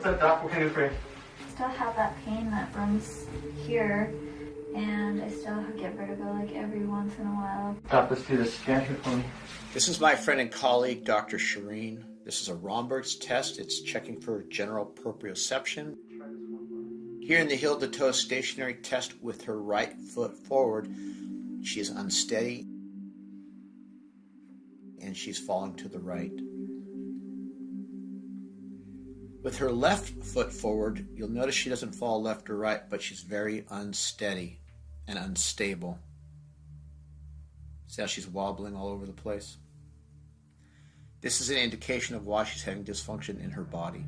What's up, Doc? What can I do for you? I still have that pain that runs here, and I still get vertigo like every once in a while. Doc, let's do this scan here for me. This is my friend and colleague, Dr. Shireen. This is a Romberg's test. It's checking for general proprioception. Here in the heel-to-toe stationary test with her right foot forward, she is unsteady and she's falling to the right. With her left foot forward, you'll notice she doesn't fall left or right, but she's very unsteady and unstable. See how she's wobbling all over the place? This is an indication of why she's having dysfunction in her body.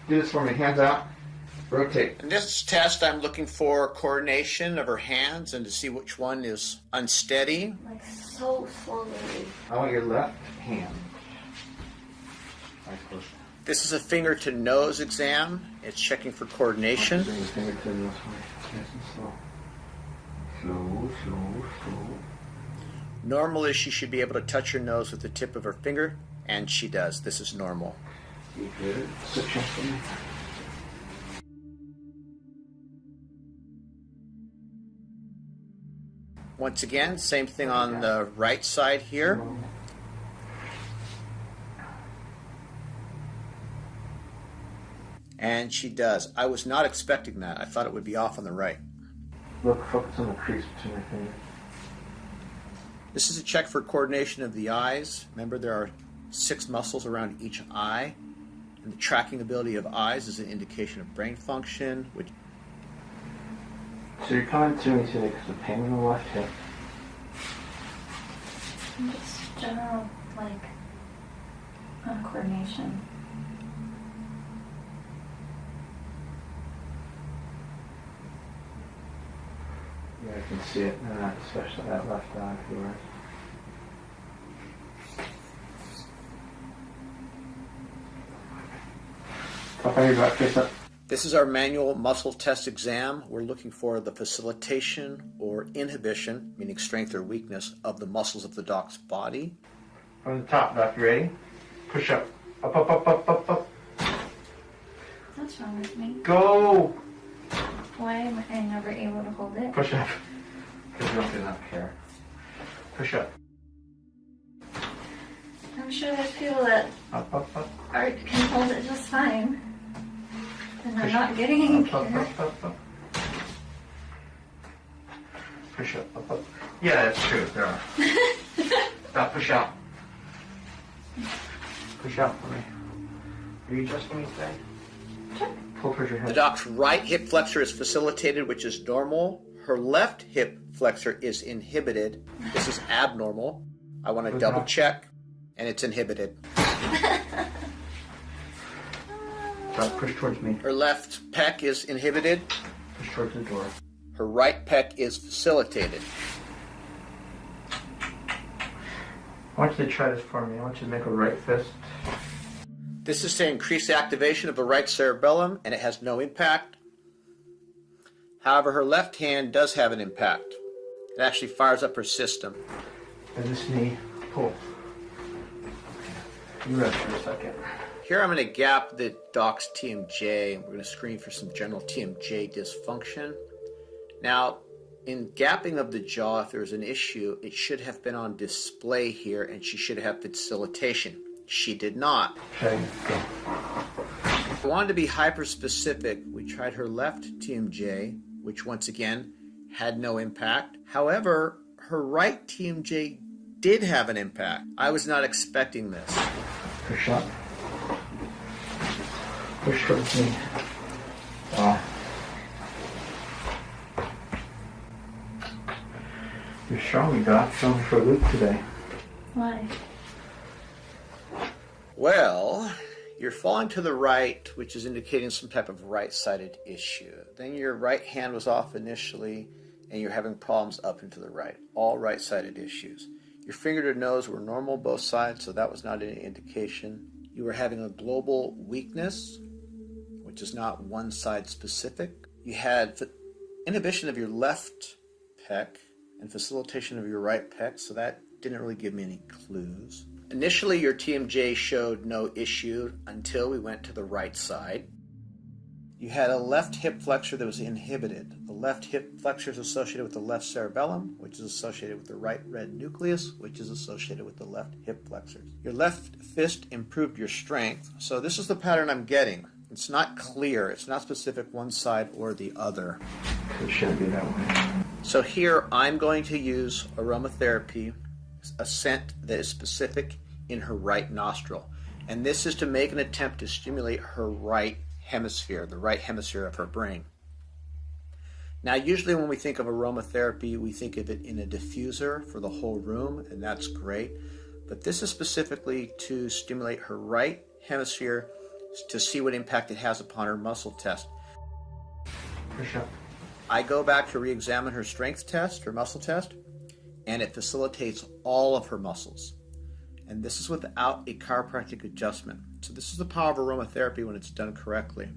Do this for me. Hands out. Rotate. In this test, I'm looking for coordination of her hands and to see which one is unsteady. Like so slowly. I want your left hand. Eyes closed. This is a finger to nose exam. It's checking for coordination. Bring your finger to the nose for me. Nice and slow. Slow. Normally, she should be able to touch her nose with the tip of her finger, and she does. This is normal. You good? Sit chest for me. Once again, same thing on the right side here. And she does. I was not expecting that. I thought it would be off on the right. Look, focus on the crease between your fingers. This is a check for coordination of the eyes. Remember, there are 6 muscles around each eye. And the tracking ability of eyes is an indication of brain function, which... So you're coming to me today because of pain in the left hip. Just general, like, uncoordination. Yeah, I can see it, especially that left eye of yours. Up on your back, face up. This is our manual muscle test exam. We're looking for the facilitation or inhibition, meaning strength or weakness, of the muscles of the doc's body. From the top, Doc, you ready? Push up. Up. What's wrong with me? Go! Why am I never able to hold it? Push up. Because you don't get enough care. Push up. I'm sure there's people that Up. can hold it just fine. And I'm Push not getting any care. Up. Push up. Yeah, that's true. There are. Stop, push out. Push out for me. Are you adjusting me today? Sure. Pull towards your head. The doc's right hip flexor is facilitated, which is normal. Her left hip flexor is inhibited. This is abnormal. I want to double check, and it's inhibited. Stop, push towards me. Her left pec is inhibited. Push towards the door. Her right pec is facilitated. I want you to try this for me. I want you to make a right fist. This is to increase the activation of the right cerebellum, and it has no impact. However, her left hand does have an impact. It actually fires up her system. And this knee, pull. You rest for a second. Here I'm going to gap the doc's TMJ, and we're going to screen for some general TMJ dysfunction. Now, in gapping of the jaw, if there's an issue, it should have been on display here, and she should have facilitation. She did not. Okay, go. I wanted to be hyper-specific. We tried her left TMJ, which once again had no impact. However, her right TMJ did have an impact. I was not expecting this. Push up. Push towards me. You're strong, Doc. Show me for a loop today. Why? Well, you're falling to the right, which is indicating some type of right-sided issue. Then your right hand was off initially, and you're having problems up and to the right. All right-sided issues. Your finger to nose were normal both sides, so that was not any indication. You were having a global weakness, which is not one side specific. You had inhibition of your left pec and facilitation of your right pec, so that didn't really give me any clues. Initially, your TMJ showed no issue until we went to the right side. You had a left hip flexor that was inhibited. The left hip flexor is associated with the left cerebellum, which is associated with the right red nucleus, which is associated with the left hip flexors. Your left fist improved your strength. So this is the pattern I'm getting. It's not clear. It's not specific one side or the other. It should be that way. So here I'm going to use aromatherapy, a scent that is specific in her right nostril. And this is to make an attempt to stimulate her right hemisphere, the right hemisphere of her brain. Now, usually when we think of aromatherapy, we think of it in a diffuser for the whole room, and that's great. But this is specifically to stimulate her right hemisphere to see what impact it has upon her muscle test. Push up. I go back to re-examine her strength test, her muscle test, and it facilitates all of her muscles. And this is without a chiropractic adjustment. So this is the power of aromatherapy when it's done correctly.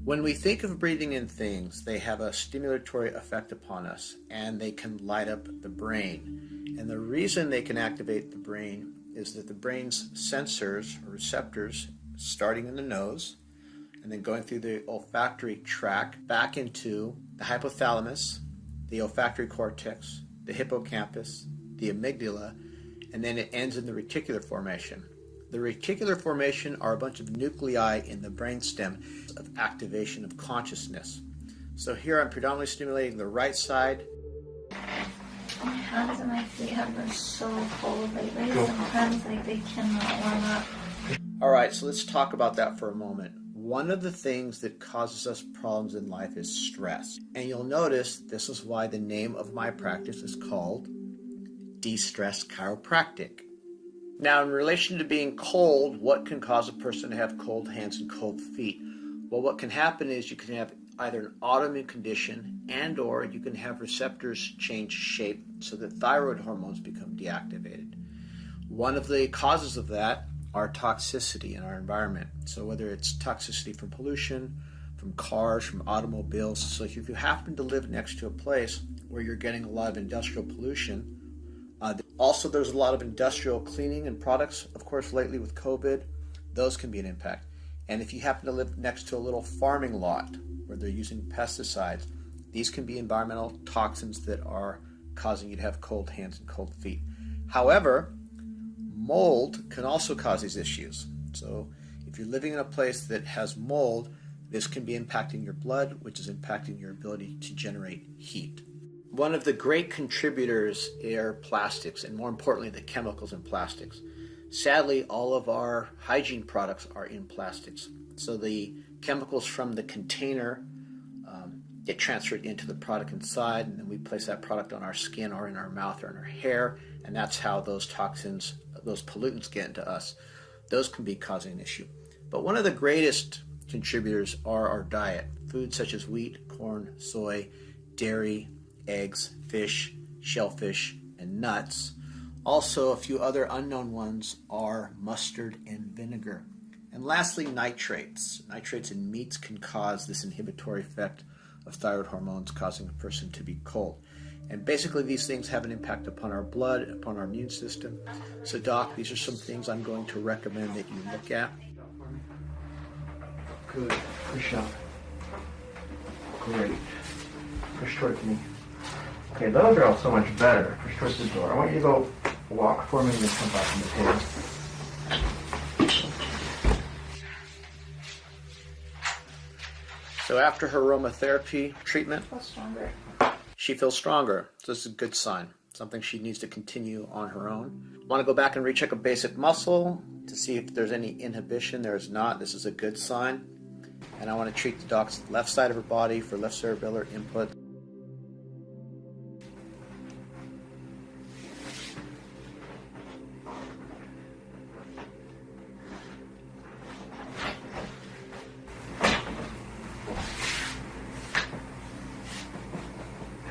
When we think of breathing in things, they have a stimulatory effect upon us, and they can light up the brain. And the reason they can activate the brain is that the brain's sensors or receptors, starting in the nose, and then going through the olfactory tract back into the hypothalamus, the olfactory cortex, the hippocampus, the amygdala, and then it ends in the reticular formation. The reticular formation are a bunch of nuclei in the brainstem of activation of consciousness. So here I'm predominantly stimulating the right side. My hands and my feet have been so cold lately. Sometimes they cannot warm up. All right, so let's talk about that for a moment. One of the things that causes us problems in life is stress. And you'll notice this is why the name of my practice is called De-Stress Chiropractic. Now, in relation to being cold, what can cause a person to have cold hands and cold feet? Well, what can happen is you can have either an autoimmune condition and or you can have receptors change shape so that thyroid hormones become deactivated. One of the causes of that are toxicity in our environment. So whether it's toxicity from pollution, from cars, from automobiles. So if you happen to live next to a place where you're getting a lot of industrial pollution, also there's a lot of industrial cleaning and products, of course, lately with COVID, those can be an impact. And if you happen to live next to a little farming lot where they're using pesticides, these can be environmental toxins that are causing you to have cold hands and cold feet. However, mold can also cause these issues. So if you're living in a place that has mold, this can be impacting your blood, which is impacting your ability to generate heat. One of the great contributors are plastics, and more importantly, the chemicals in plastics. Sadly, all of our hygiene products are in plastics. So the chemicals from the container get transferred into the product inside, and then we place that product on our skin or in our mouth or in our hair, and that's how those toxins, those pollutants get into us. Those can be causing an issue. But one of the greatest contributors are our diet. Foods such as wheat, corn, soy, dairy, eggs, fish, shellfish, and nuts. Also, a few other unknown ones are mustard and vinegar. And lastly, nitrates. Nitrates in meats can cause this inhibitory effect of thyroid hormones, causing a person to be cold. And basically these things have an impact upon our blood, upon our immune system. So Doc, these are some things I'm going to recommend that you look at. Good. Push up. Great. Push towards me. Okay, those are all so much better. Push towards the door. I want you to go walk for me and then come back from the table. So after her aromatherapy treatment, I feel stronger. she feels stronger. So this is a good sign. Something she needs to continue on her own. Want to go back and recheck a basic muscle to see if there's any inhibition. There is not. This is a good sign. And I want to treat the doc's left side of her body for left cerebellar input.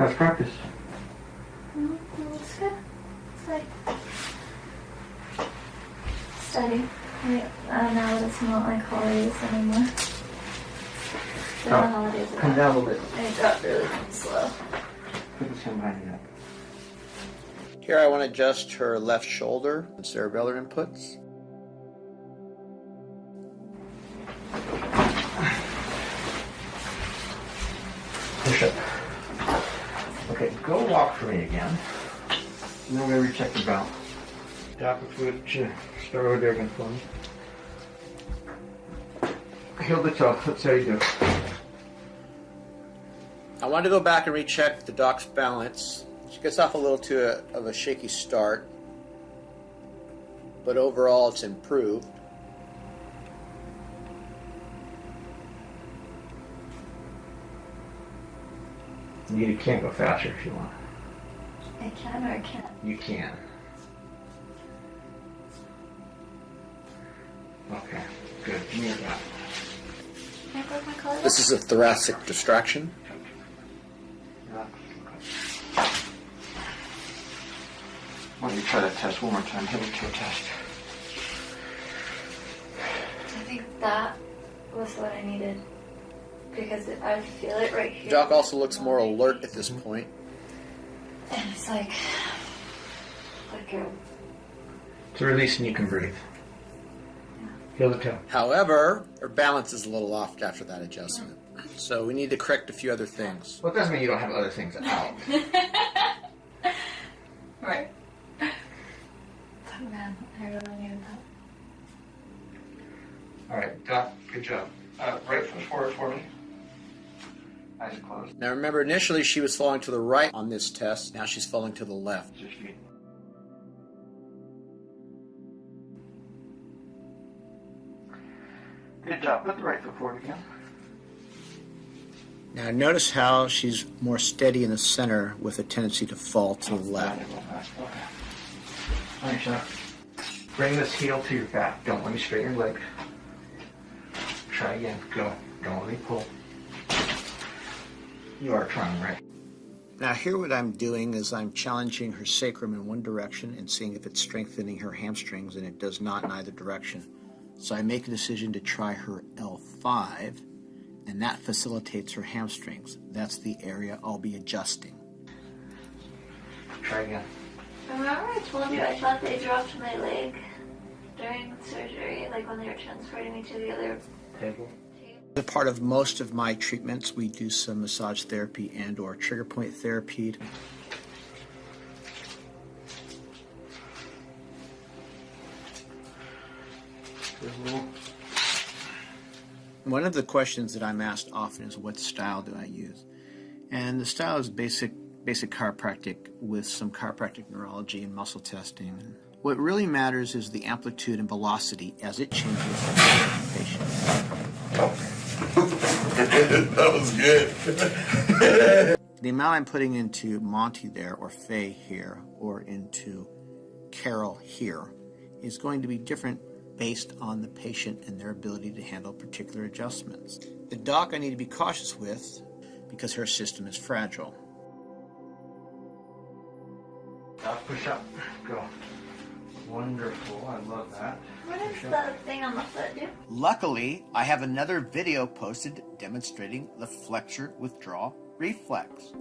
How's practice? It's good. It's like steady. Now that it's not like holidays anymore. During the holidays, Come down a little bit. it got really slow. Put this hand behind your neck. Here I want to adjust her left shoulder and cerebellar inputs. again. And then we're going to recheck the balance. Tap the foot, start over there again for me. Heel the toe. Let's see how you do. I want to go back and recheck the doc's balance. She gets off a little too of a shaky start, but overall it's improved. You can go faster if you want. I can or I can't. You can. Okay, good. Give me your back. Can I break my collar? This is a thoracic distraction. Yeah. Why don't you try that test one more time? Heel to toe test. I think that was what I needed. Because I feel it right here. Doc also looks more alert at this point. And it's like a... To release and you can breathe. Heel the toe. However, her balance is a little off after that adjustment. So we need to correct a few other things. Well, it doesn't mean you don't have other things out. Right. Oh man, I really needed that. Alright, Doc, good job. Right foot forward for me. Eyes closed. Now remember, initially she was falling to the right on this test. Now she's falling to the left. Switch feet. Good job. Put the right foot forward again. Now notice how she's more steady in the center with a tendency to fall to the left. Okay. Nice shot. Bring this heel to your back. Don't let me straighten your leg. Try again. Go. Don't let me pull. You are trying, right? Now here what I'm doing is I'm challenging her sacrum in one direction and seeing if it's strengthening her hamstrings, and it does not in either direction. So I make a decision to try her L5, and that facilitates her hamstrings. That's the area I'll be adjusting. Try again. Remember I told you I thought they dropped my leg during surgery, like when they were transporting me to the other Table. As a part of most of my treatments, we do some massage therapy and or trigger point therapy. One of the questions that I'm asked often is, what style do I use? And the style is basic chiropractic with some chiropractic neurology and muscle testing. What really matters is the amplitude and velocity as it changes for the patient. That was good. The amount I'm putting into Monty there, or Faye here, or into Carol here, is going to be different based on the patient and their ability to handle particular adjustments. The doc I need to be cautious with because her system is fragile. Doc, push up. Go. Wonderful. I love that. What does the thing on the foot do? Luckily, I have another video posted demonstrating the flexor withdrawal reflex.